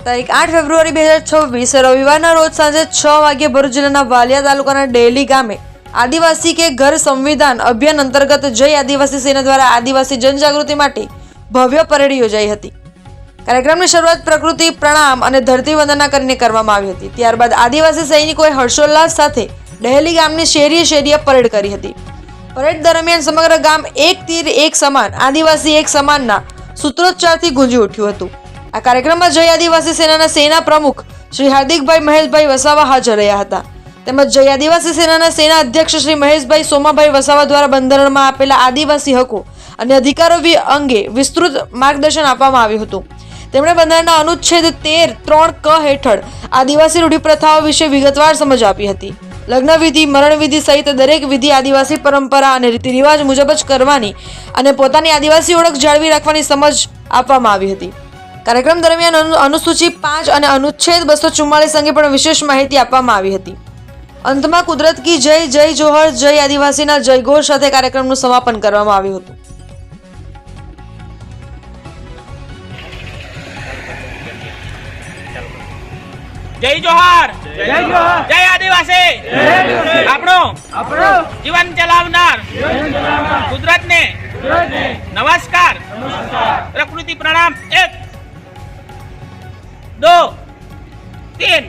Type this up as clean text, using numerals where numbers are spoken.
તારીખ 8 ફેબ્રુઆરી 2026 રવિવારના રોજ સાંજે 6 વાગ્યે ભરૂચ જિલ્લાના વાલિયા તાલુકાના ડેલી ગામે આદિવાસી કે ઘર સંવિધાન અભિયાન અંતર્ગત જય આદિવાસી સેના દ્વારા આદિવાસી જનજાગૃતિ માટે ભવ્ય પરેડ યોજાઈ હતી। કાર્યક્રમની શરૂઆત પ્રકૃતિ પ્રણામ અને ધરતી વંદના કરીને કરવામાં આવી હતી। ત્યારબાદ આદિવાસી સૈનિકોએ હર્ષોલ્લાસ સાથે ડેલી ગામની શેરીએ પરેડ કરી હતી। પરેડ દરમિયાન સમગ્ર ગામ એક તીર એક સમાન આદિવાસી એક સમાનના સૂત્રોચ્ચારથી ગુંજી ઉઠ્યું હતું। આ કાર્યક્રમમાં જય આદિવાસી સેનાના સેના પ્રમુખ શ્રી હાર્દિકભાઈ મહેશભાઈ વસાવા હાજર રહ્યા હતા। તેમજ જય આદિવાસી સેનાના સેના અધ્યક્ષ શ્રી મહેશભાઈ સોમાભાઈ વસાવા દ્વારા બંધારણમાં આપેલા આદિવાસી હકો અને અધિકારો અંગે વિસ્તૃત માર્ગદર્શન આપવામાં આવ્યું હતું। તેમણે બંધારણના અનુચ્છેદ 13(3) ક હેઠળ આદિવાસી રૂઢિપ્રથાઓ વિશે વિગતવાર સમજ આપી હતી। લગ્ન વિધિ, મરણ વિધિ સહિત દરેક વિધિ આદિવાસી પરંપરા અને રીતિ રિવાજ મુજબ જ કરવાની અને પોતાની આદિવાસી ઓળખ જાળવી રાખવાની સમજ આપવામાં આવી હતી। કાર્યક્રમ દરમિયાન અનુસૂચિ 5 અને અનુચ્છેદ 244 અંગે પણ વિશેષ માહિતી આપવામાં આવી હતી। અંતમાં કુદરત કી જય, જય જોહર, જય આદિવાસીના જયઘોષ સાથે કાર્યક્રમનું સમાપન કરવામાં આવ્યું હતું। જય જોહાર, જય આદિવાસી, આપણો જીવન ચલાવનાર કુદરતને નમસ્કાર, પ્રકૃતિ પ્રણામ। 1 2 3